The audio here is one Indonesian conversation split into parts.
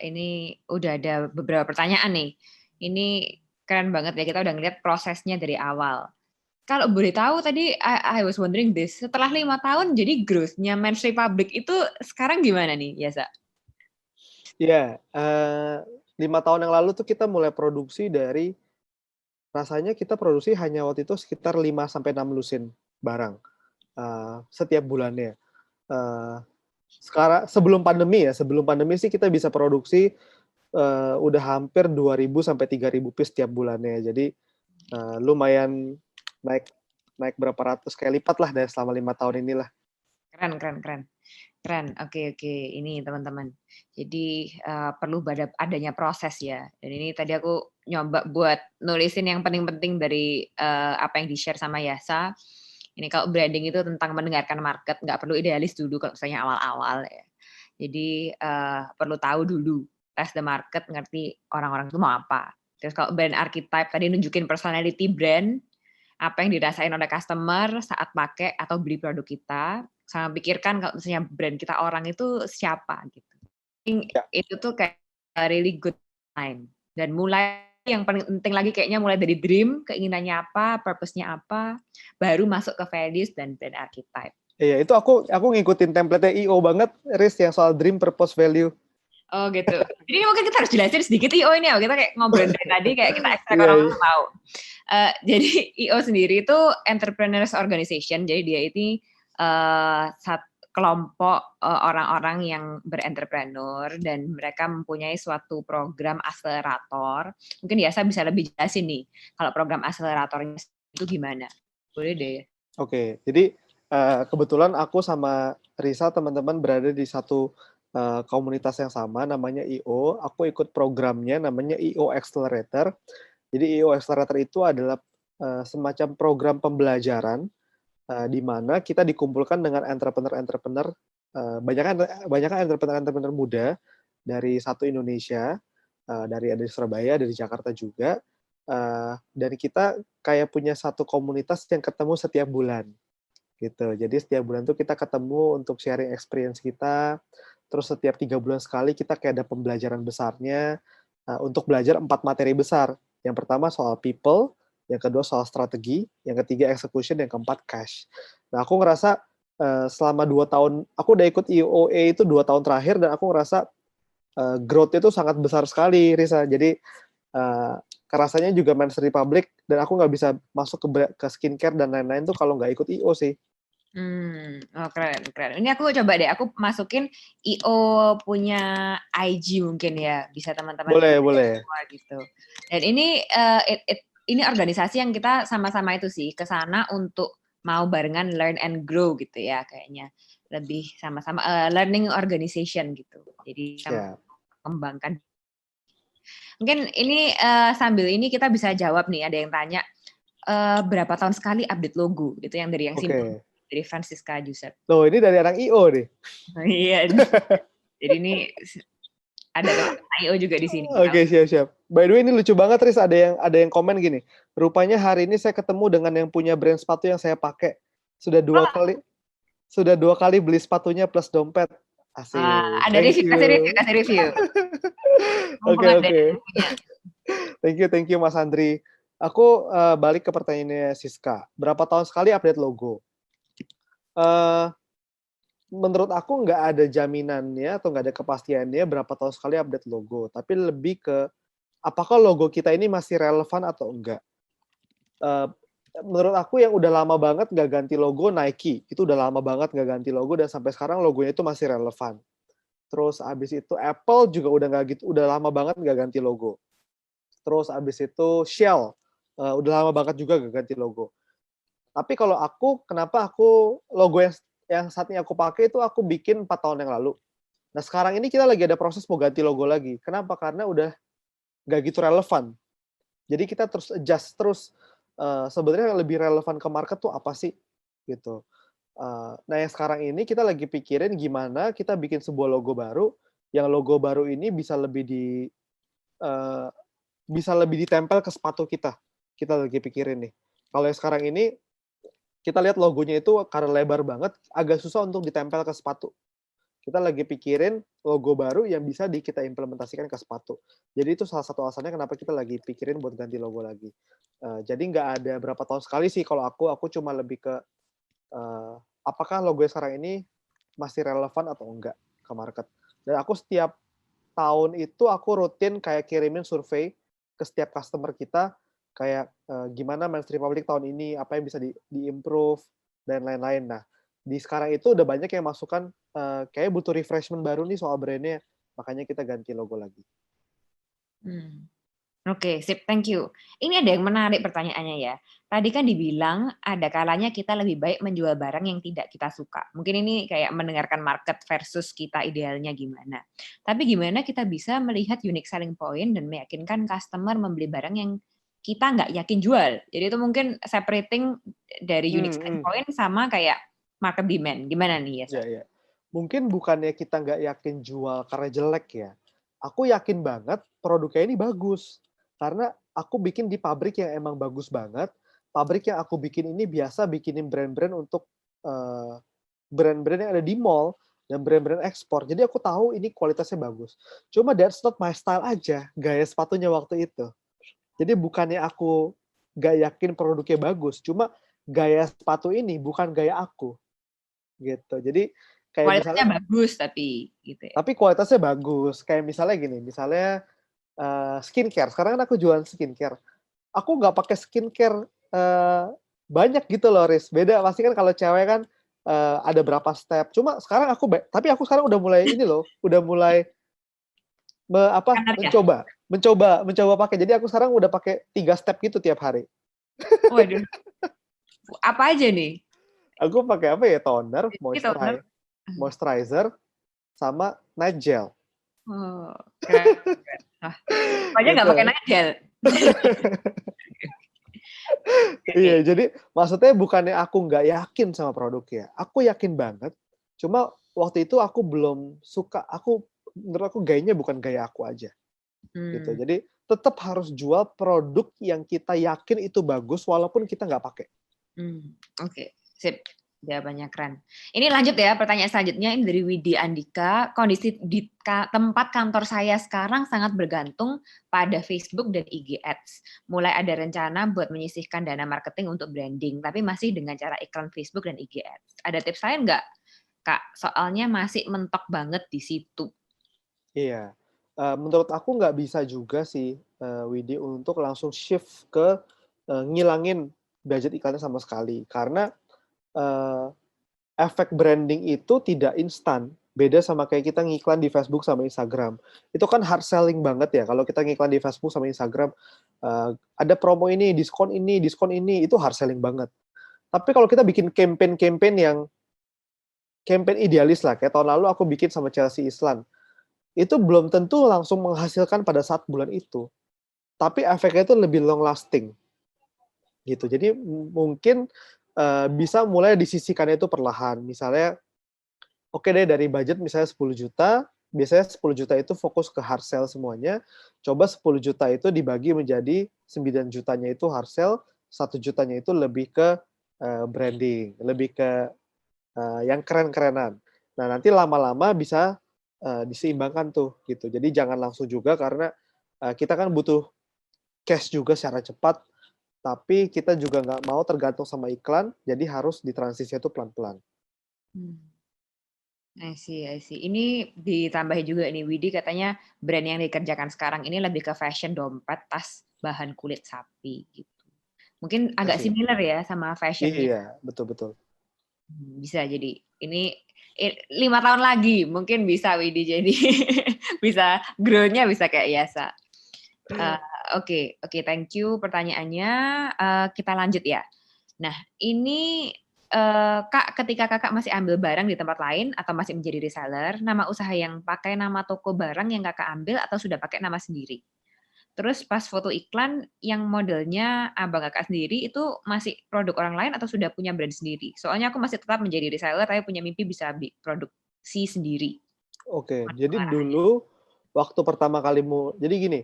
ini udah ada beberapa pertanyaan nih. Ini keren banget ya, kita udah ngeliat prosesnya dari awal. Kalau boleh tahu tadi, I was wondering this, setelah 5 tahun jadi growth-nya Men's Republic itu sekarang gimana nih, Yasa? Iya, 5 tahun yang lalu tuh kita mulai produksi dari rasanya kita produksi hanya waktu itu sekitar 5 sampai 6 lusin barang, setiap bulannya. Eee, sebelum pandemi sih kita bisa produksi, udah hampir 2.000 sampai 3.000 piece tiap bulannya. Jadi, lumayan naik naik berapa ratus kali lipat lah dari selama 5 tahun inilah. Keren, keren, keren. Keren, oke, oke. Ini teman-teman. Jadi perlu adanya proses ya. Dan ini tadi aku nyoba buat nulisin yang penting-penting dari apa yang di-share sama Yasa. Ini kalau branding itu tentang mendengarkan market, nggak perlu idealis dulu kalau misalnya awal-awal ya. Jadi perlu tahu dulu, test the market, ngerti orang-orang itu mau apa. Terus kalau brand archetype tadi nunjukin personality brand, apa yang dirasain oleh customer saat pakai atau beli produk kita, sama pikirkan kalau misalnya brand kita orang itu siapa gitu. Ya. Itu tuh kayak really good time. Dan mulai yang paling penting lagi kayaknya mulai dari dream, keinginannya apa, purpose-nya apa, baru masuk ke values dan brand archetype. Iya, itu aku ngikutin template-nya I.O banget, Riz, yang soal dream, purpose, value. Oh gitu. Jadi mungkin kita harus jelasin sedikit I.O ini ya. Kita kayak ngobrol dari tadi kayak kita ekstrak Iya, orang tahu. Jadi I.O sendiri itu entrepreneurs organization. Jadi dia ini kelompok orang-orang yang berentrepreneur dan mereka mempunyai suatu program akselerator. Mungkin Yasa bisa lebih jelasin nih kalau program akseleratornya itu gimana. Boleh deh. Oke, jadi kebetulan aku sama Risa teman-teman berada di satu komunitas yang sama namanya I.O. Aku ikut programnya namanya I.O Accelerator. Jadi I.O Accelerator itu adalah semacam program pembelajaran di mana kita dikumpulkan dengan entrepreneur-entrepreneur, banyak entrepreneur-entrepreneur muda dari satu Indonesia, dari Surabaya, dari Jakarta juga, dan kita kayak punya satu komunitas yang ketemu setiap bulan. Gitu. Jadi setiap bulan tuh kita ketemu untuk sharing experience kita, terus setiap 3 bulan sekali kita kayak ada pembelajaran besarnya, untuk belajar 4 materi besar. Yang pertama soal people, yang kedua soal strategi, yang ketiga execution, yang keempat cash. Nah, aku ngerasa, selama 2 tahun aku udah ikut IOA itu 2 tahun terakhir dan aku ngerasa, growth-nya itu sangat besar sekali, Risa. Jadi, kerasanya juga Men's Republic dan aku nggak bisa masuk ke skincare dan lain-lain tuh kalau nggak ikut IO sih. Oh keren, keren. Ini aku coba deh, aku masukin I.O punya IG mungkin ya, bisa teman-teman Boleh, lihat boleh. semua gitu. Dan ini ini organisasi yang kita sama-sama itu sih, ke sana untuk mau barengan learn and grow gitu ya kayaknya. Lebih sama-sama learning organization gitu. Jadi sama Siap. mengembangkan. Mungkin ini sambil ini kita bisa jawab nih, ada yang tanya berapa tahun sekali update logo, itu yang dari yang simpel. Oke. Dari Francisca Joseph. Loh, ini dari anak IO nih. Iya. Jadi ini ada teman IO juga di sini. Oke, siap-siap. By the way, ini lucu banget, Riz. Ada yang komen gini. Rupanya hari ini saya ketemu dengan yang punya brand sepatu yang saya pakai. Sudah dua kali beli sepatunya plus dompet. Asik. Ada Thank review, kasih review, you. kasih review. Oke. Thank you, Mas Andri. Aku balik ke pertanyaannya Siska. Berapa tahun sekali update logo? Menurut aku nggak ada jaminannya atau nggak ada kepastiannya berapa tahun sekali update logo. Tapi lebih ke apakah logo kita ini masih relevan atau enggak. Menurut aku yang udah lama banget nggak ganti logo Nike. Itu udah lama banget nggak ganti logo dan sampai sekarang logonya itu masih relevan. Terus abis itu Apple juga udah nggak gitu, udah lama banget nggak ganti logo. Terus abis itu Shell, udah lama banget juga nggak ganti logo. Tapi kalau aku, kenapa aku logo yang saat ini aku pakai itu aku bikin 4 tahun yang lalu. Nah sekarang ini kita lagi ada proses mau ganti logo lagi. Kenapa? Karena udah nggak gitu relevan. Jadi kita terus adjust terus, sebenarnya yang lebih relevan ke market tuh apa sih? Gitu. Nah yang sekarang ini kita lagi pikirin gimana kita bikin sebuah logo baru, yang logo baru ini bisa lebih ditempel ke sepatu kita. Kita lagi pikirin nih. Kalau yang sekarang ini, kita lihat logonya itu karena lebar banget, agak susah untuk ditempel ke sepatu. Kita lagi pikirin logo baru yang bisa kita implementasikan ke sepatu. Jadi itu salah satu alasannya kenapa kita lagi pikirin buat ganti logo lagi. Jadi nggak ada berapa tahun sekali sih kalau aku cuma lebih ke apakah logo yang sekarang ini masih relevan atau enggak ke market. Dan aku setiap tahun itu aku rutin kayak kirimin survei ke setiap customer kita kayak gimana Men's Republic tahun ini, apa yang bisa di-improve dan lain-lain. Nah, di sekarang itu udah banyak yang masukan kayak butuh refreshment baru nih soal brand-nya, makanya kita ganti logo lagi. Oke, sip, thank you. Ini ada yang menarik pertanyaannya ya. Tadi kan dibilang ada kalanya kita lebih baik menjual barang yang tidak kita suka. Mungkin ini kayak mendengarkan market versus kita idealnya gimana. Tapi gimana kita bisa melihat unique selling point dan meyakinkan customer membeli barang yang kita nggak yakin jual. Jadi itu mungkin separating dari unique selling point sama kayak market demand. Gimana nih ya? Ya. Mungkin bukannya kita nggak yakin jual karena jelek ya. Aku yakin banget produknya ini bagus. Karena aku bikin di pabrik yang emang bagus banget. Pabrik yang aku bikin ini biasa bikinin brand-brand untuk brand-brand yang ada di mall dan brand-brand ekspor. Jadi aku tahu ini kualitasnya bagus. Cuma that's not my style aja, gaya sepatunya waktu itu. Jadi bukannya aku nggak yakin produknya bagus, cuma gaya sepatu ini bukan gaya aku. Gitu. Jadi kayak Kualitasnya misalnya bagus tapi gitu ya. tapi kualitasnya bagus. Kayak misalnya gini, misalnya skincare. Sekarang kan aku jualan skincare. Aku nggak pakai skincare banyak gitu loh, Riz. Beda pasti kan kalau cewek kan ada berapa step. Cuma sekarang tapi aku sekarang udah mulai ini loh, udah mulai mencoba pakai. Jadi aku sekarang udah pakai 3 step gitu tiap hari. Waduh. Apa aja nih? Aku pakai apa ya? Toner, Toner. moisturizer, sama night gel. Oh, keren. Pokoknya nggak pakai night gel. Iya, jadi maksudnya bukannya aku nggak yakin sama produknya. Aku yakin banget. Cuma waktu itu aku belum suka. Menurut aku gayanya bukan gaya aku aja. Gitu. Jadi tetap harus jual produk yang kita yakin itu bagus walaupun kita nggak pakai. Oke, sip. Jawabannya keren. Ini lanjut ya, pertanyaan selanjutnya ini dari Widi Andika. Kondisi di tempat kantor saya sekarang sangat bergantung pada Facebook dan IG Ads. Mulai ada rencana buat menyisihkan dana marketing untuk branding, tapi masih dengan cara iklan Facebook dan IG Ads. Ada tips lain nggak, Kak? Soalnya masih mentok banget di situ. Iya. Menurut aku nggak bisa juga sih, Widi, untuk langsung shift ke ngilangin budget iklannya sama sekali. Karena efek branding itu tidak instan. Beda sama kayak kita ngiklan di Facebook sama Instagram. Itu kan hard selling banget ya. Kalau kita ngiklan di Facebook sama Instagram, ada promo ini, diskon ini, itu hard selling banget. Tapi kalau kita bikin campaign yang campaign idealis lah, kayak tahun lalu aku bikin sama Chelsea Islan, itu belum tentu langsung menghasilkan pada saat bulan itu. Tapi efeknya itu lebih long lasting. Gitu. Jadi mungkin bisa mulai disisihkannya itu perlahan. Misalnya, oke deh dari budget misalnya 10 juta, biasanya 10 juta itu fokus ke hard sell semuanya. Coba 10 juta itu dibagi menjadi 9 jutanya itu hard sell, 1 jutanya itu lebih ke branding, lebih ke yang keren-kerenan. Nah, nanti lama-lama bisa diseimbangkan tuh gitu. Jadi jangan langsung juga karena kita kan butuh cash juga secara cepat, tapi kita juga nggak mau tergantung sama iklan, jadi harus ditransisi itu pelan-pelan. I see. Ini ditambahin juga nih, Widi katanya brand yang dikerjakan sekarang ini lebih ke fashion dompet, tas, bahan kulit sapi gitu. Mungkin agak similar ya sama fashionnya. Iya, betul-betul. Bisa jadi. Ini 5 tahun lagi mungkin bisa Widi jadi bisa grow-nya bisa kayak Yasa. Oke, thank you pertanyaannya. Kita lanjut ya. Nah, ini Kak, ketika Kakak masih ambil barang di tempat lain atau masih menjadi reseller, nama usaha yang pakai nama toko barang yang Kakak ambil atau sudah pakai nama sendiri? Terus pas foto iklan yang modelnya abang Kakak sendiri itu masih produk orang lain atau sudah punya brand sendiri? Soalnya aku masih tetap menjadi reseller tapi punya mimpi bisa produksi sendiri. Oke, jadi dulu waktu pertama kali jadi gini,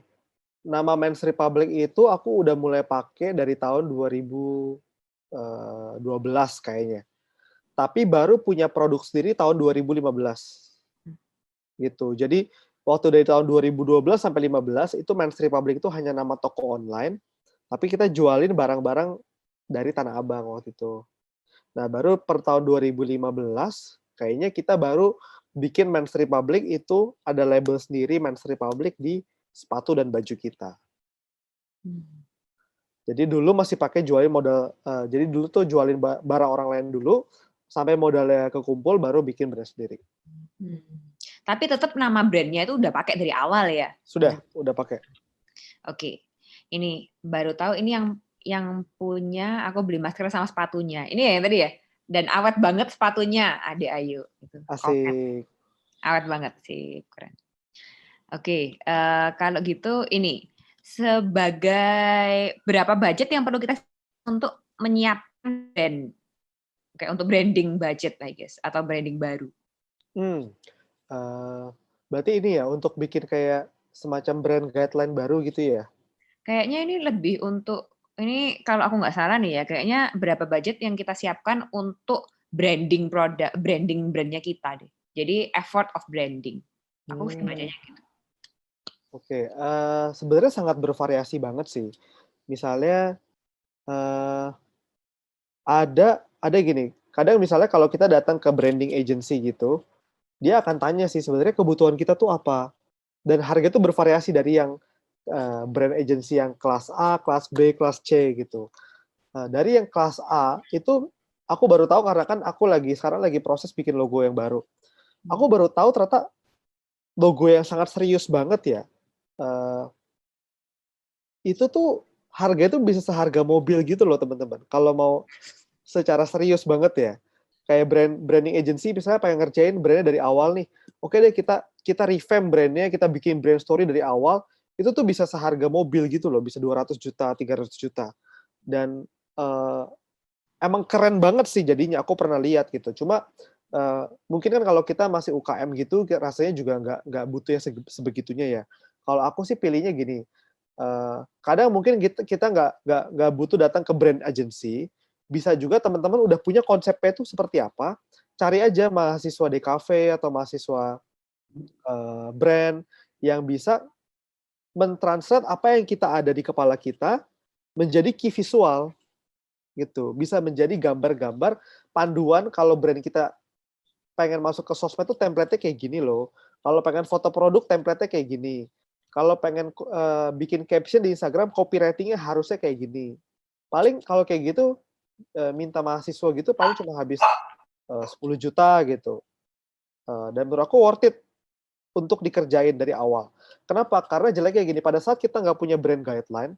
nama Men's Republic itu aku udah mulai pakai dari tahun 2012 kayaknya. Tapi baru punya produk sendiri tahun 2015. gitu. Jadi waktu dari tahun 2012 sampai 15 itu Men's Republic itu hanya nama toko online, tapi kita jualin barang-barang dari Tanah Abang waktu itu. Nah, baru per tahun 2015 kayaknya kita baru bikin Men's Republic itu ada label sendiri Men's Republic di sepatu dan baju kita. Jadi dulu masih pakai jualin modal, jadi dulu tuh jualin barang orang lain dulu, sampai modalnya kekumpul baru bikin brand sendiri. Tapi tetap nama brandnya itu udah pakai dari awal ya? Sudah, udah pakai. Oke, ini baru tahu ini yang punya aku beli masker sama sepatunya. Ini ya yang tadi ya? Dan awet banget sepatunya, Adik Ayu. Itu, asik. Awet banget sih, keren. Oke, kalau gitu ini sebagai berapa budget yang perlu kita untuk menyiapkan brand, kayak untuk branding budget, I guess, atau branding baru? Berarti ini ya untuk bikin kayak semacam brand guideline baru gitu ya? Kayaknya ini lebih untuk ini kalau aku nggak salah nih ya, kayaknya berapa budget yang kita siapkan untuk branding produk, branding brandnya kita deh. Jadi effort of branding. Aku sih bacanya gitu. Oke, sebenarnya sangat bervariasi banget sih. Misalnya ada gini, kadang misalnya kalau kita datang ke branding agency gitu, dia akan tanya sih sebenarnya kebutuhan kita tuh apa, dan harga itu bervariasi dari yang brand agency yang kelas A, kelas B, kelas C gitu. Dari yang kelas A itu aku baru tahu karena kan aku sekarang lagi proses bikin logo yang baru. Aku baru tahu ternyata logo yang sangat serius banget ya. Itu tuh harga itu bisa seharga mobil gitu loh teman-teman. Kalau mau secara serius banget ya. Kayak branding agency misalnya pengen ngerjain brandnya dari awal nih. Oke deh kita revamp brandnya, kita bikin brand story dari awal. Itu tuh bisa seharga mobil gitu loh, bisa 200 juta, 300 juta. Dan emang keren banget sih jadinya, aku pernah lihat gitu. Cuma mungkin kan kalau kita masih UKM gitu, rasanya juga nggak butuh ya sebegitunya ya. Kalau aku sih pilihnya gini, kadang mungkin kita nggak butuh datang ke brand agency, bisa juga teman-teman udah punya konsepnya itu seperti apa, cari aja mahasiswa DKV atau mahasiswa brand yang bisa mentranslate apa yang kita ada di kepala kita menjadi key visual gitu, bisa menjadi gambar-gambar panduan kalau brand kita pengen masuk ke sosmed tuh template-nya kayak gini loh. Kalau pengen foto produk template-nya kayak gini. Kalau pengen bikin caption di Instagram copywriting-nya harusnya kayak gini. Paling kalau kayak gitu minta mahasiswa gitu paling cuma habis 10 juta gitu. Dan menurut aku worth it untuk dikerjain dari awal. Kenapa? Karena jeleknya gini, pada saat kita nggak punya brand guideline,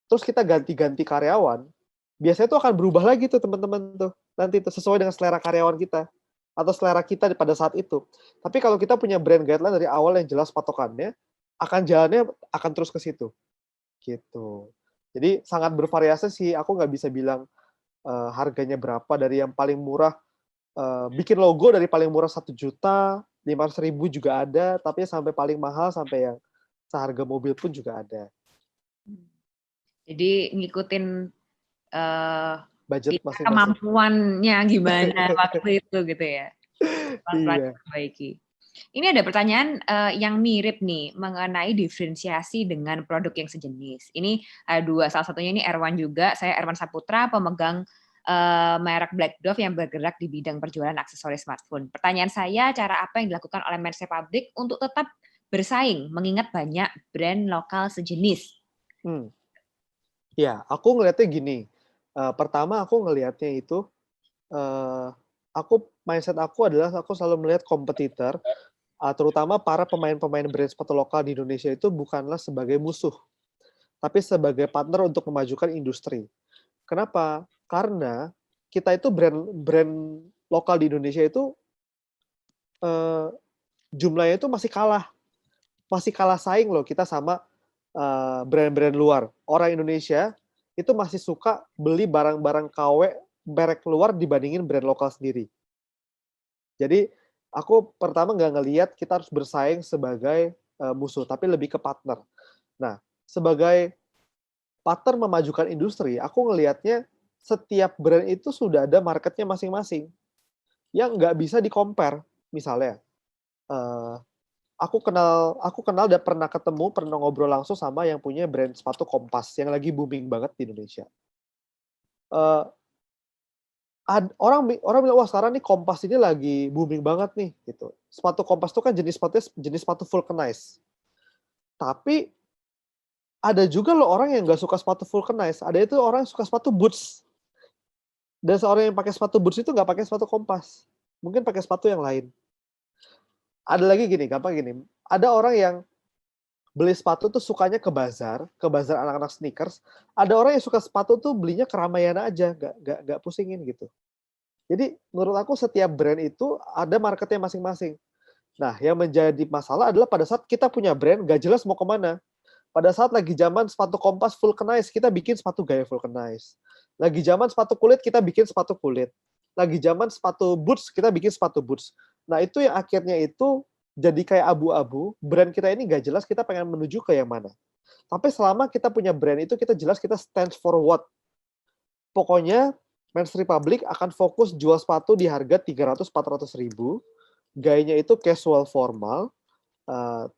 terus kita ganti-ganti karyawan, biasanya tuh akan berubah lagi tuh teman-teman tuh. Nanti tuh sesuai dengan selera karyawan kita atau selera kita pada saat itu. Tapi kalau kita punya brand guideline dari awal yang jelas patokannya, jalannya akan terus ke situ. Gitu. Jadi sangat bervariasi sih, aku nggak bisa bilang harganya berapa, dari yang paling murah, bikin logo dari paling murah 1 juta, 500.000 juga ada, tapi sampai paling mahal sampai yang seharga mobil pun juga ada. Jadi ngikutin budget masing-masing. Kemampuannya gimana waktu itu gitu ya. Iya. Perbaiki. Ini ada pertanyaan yang mirip nih mengenai diferensiasi dengan produk yang sejenis. Ini ada dua, salah satunya ini Erwan juga. Saya Erwan Saputra, pemegang merek Black Dove yang bergerak di bidang perjualan aksesoris smartphone. Pertanyaan saya, cara apa yang dilakukan oleh Men's Republic untuk tetap bersaing mengingat banyak brand lokal sejenis? Ya, aku ngelihatnya gini. Pertama aku ngelihatnya itu, mindset aku adalah aku selalu melihat kompetitor, terutama para pemain-pemain brand sepatu lokal di Indonesia itu bukanlah sebagai musuh, tapi sebagai partner untuk memajukan industri. Kenapa? Karena kita itu brand lokal di Indonesia itu jumlahnya itu masih kalah saing loh kita sama brand-brand luar. Orang Indonesia itu masih suka beli barang-barang KW merek luar dibandingin brand lokal sendiri. Jadi aku pertama nggak ngelihat kita harus bersaing sebagai musuh, tapi lebih ke partner. Nah, sebagai partner memajukan industri, aku ngelihatnya setiap brand itu sudah ada marketnya masing-masing yang nggak bisa di-compare. Misalnya, aku kenal dan pernah ketemu, pernah ngobrol langsung sama yang punya brand sepatu Kompas yang lagi booming banget di Indonesia. Eee, orang bilang, "Wah, sekarang nih Kompas ini lagi booming banget nih," gitu. Sepatu Kompas itu kan jenis sepatu vulcanize. Tapi ada juga loh orang yang nggak suka sepatu vulcanize, ada itu orang yang suka sepatu boots. Dan seorang yang pakai sepatu boots itu nggak pakai sepatu Kompas, mungkin pakai sepatu yang lain. Ada lagi gini, gampang gini, ada orang yang beli sepatu tuh sukanya ke bazar anak-anak sneakers, ada orang yang suka sepatu tuh belinya ke Ramayana aja, nggak pusingin gitu. Jadi menurut aku setiap brand itu ada marketnya masing-masing. Nah, yang menjadi masalah adalah pada saat kita punya brand nggak jelas mau kemana. Pada saat lagi zaman sepatu Kompas vulcanize, kita bikin sepatu gaya vulcanize. Lagi zaman sepatu kulit, kita bikin sepatu kulit. Lagi zaman sepatu boots, kita bikin sepatu boots. Nah, itu yang akhirnya itu jadi kayak abu-abu, brand kita ini nggak jelas kita pengen menuju ke yang mana. Tapi selama kita punya brand itu, kita jelas kita stands for what. Pokoknya Men's Republic akan fokus jual sepatu di harga 300-400 ribu, gayanya itu casual formal,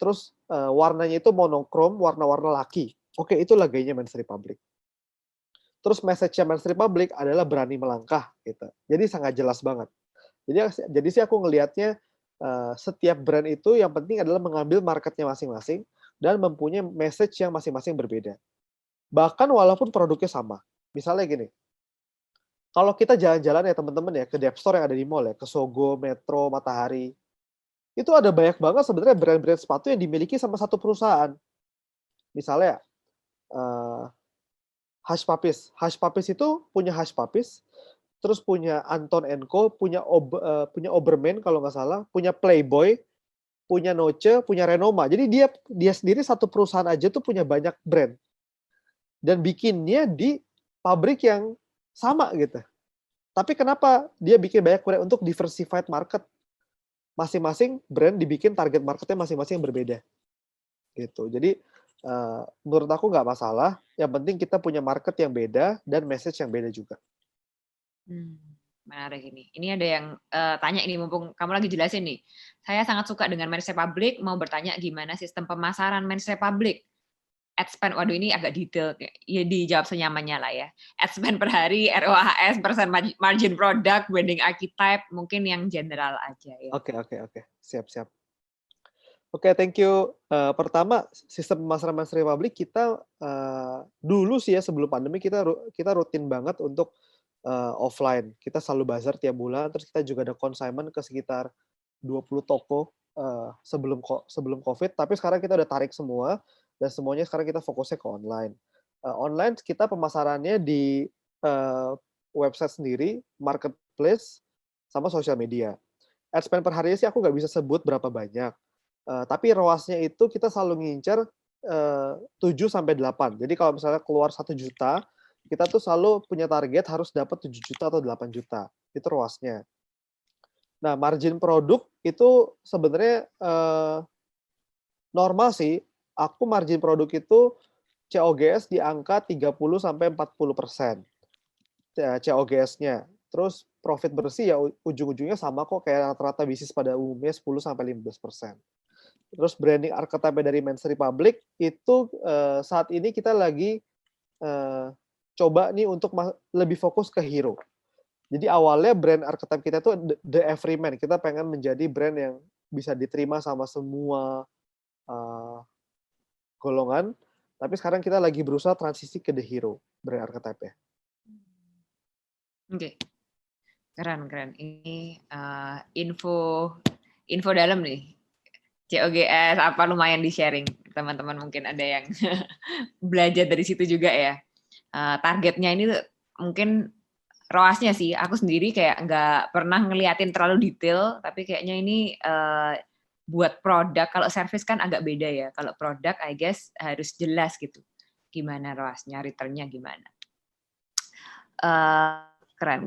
terus warnanya itu monokrom, warna-warna laki. Oke, itulah gayanya Men's Republic. Terus message-nya Men's Republic adalah berani melangkah gitu. Jadi sangat jelas banget. Jadi sih aku ngelihatnya setiap brand itu yang penting adalah mengambil marketnya masing-masing dan mempunyai message yang masing-masing berbeda. Bahkan walaupun produknya sama. Misalnya gini, kalau kita jalan-jalan ya teman-teman ya ke Dep Store yang ada di mall ya, ke Sogo, Metro, Matahari, itu ada banyak banget sebenarnya brand-brand sepatu yang dimiliki sama satu perusahaan. Misalnya, eee, Hush Puppies itu punya Hush Puppies, terus punya Anton& Co, punya Obermain kalau nggak salah, punya Playboy, punya Noce, punya Renoma. Jadi dia sendiri satu perusahaan aja tuh punya banyak brand, dan bikinnya di pabrik yang sama gitu. Tapi kenapa dia bikin banyak brand untuk diversified market, masing-masing brand dibikin target marketnya masing-masing yang berbeda. Gitu. Jadi, menurut aku nggak masalah, yang penting kita punya market yang beda dan message yang beda juga. Hmm, menarik ini. Ini ada yang tanya ini mumpung kamu lagi jelasin nih. Saya sangat suka dengan Men's Republic, mau bertanya gimana sistem pemasaran Men's Republic? Ad spend, waduh ini agak detail, ya dijawab senyamannya lah ya. Ad spend per hari, ROAS, persen margin product, branding archetype, mungkin yang general aja ya. Oke. Siap siap. Oke, thank you. Pertama, sistem pemasaran Mas Republik kita, dulu sih ya sebelum pandemi kita rutin banget untuk, offline. Kita selalu bazar tiap bulan, terus kita juga ada consignment ke sekitar 20 toko, sebelum Covid, tapi sekarang kita udah tarik semua, dan semuanya sekarang kita fokusnya ke online. Online kita pemasarannya di, website sendiri, marketplace, sama sosial media. Ad spend per harinya sih aku nggak bisa sebut berapa banyak. Tapi ROAS-nya itu kita selalu ngincer, 7 sampai 8. Jadi kalau misalnya keluar 1 juta, kita tuh selalu punya target harus dapat 7 juta atau 8 juta, itu ROAS-nya. Nah, margin produk itu sebenarnya, normal sih, aku margin produk itu COGS di angka 30 sampai 40%, COGS-nya. Terus profit bersih ya ujung-ujungnya sama kok kayak rata-rata bisnis pada umumnya 10 sampai 15%. Terus branding archetype dari Men's Republic itu, saat ini kita lagi, eee, coba nih untuk lebih fokus ke hero. Jadi awalnya brand archetype kita tuh the everyman, kita pengen menjadi brand yang bisa diterima sama semua, eee, golongan, tapi sekarang kita lagi berusaha transisi ke the hero, brand archetype-nya. Oke, keren keren. Ini info info dalam nih. COGS apa lumayan di-sharing. Teman-teman mungkin ada yang belajar dari situ juga ya. Targetnya ini mungkin ROAS-nya sih, aku sendiri kayak nggak pernah ngeliatin terlalu detail, tapi kayaknya ini buat produk, kalau service kan agak beda ya. Kalau produk, I guess harus jelas gitu. Gimana ROAS-nya, return-nya gimana. Keren.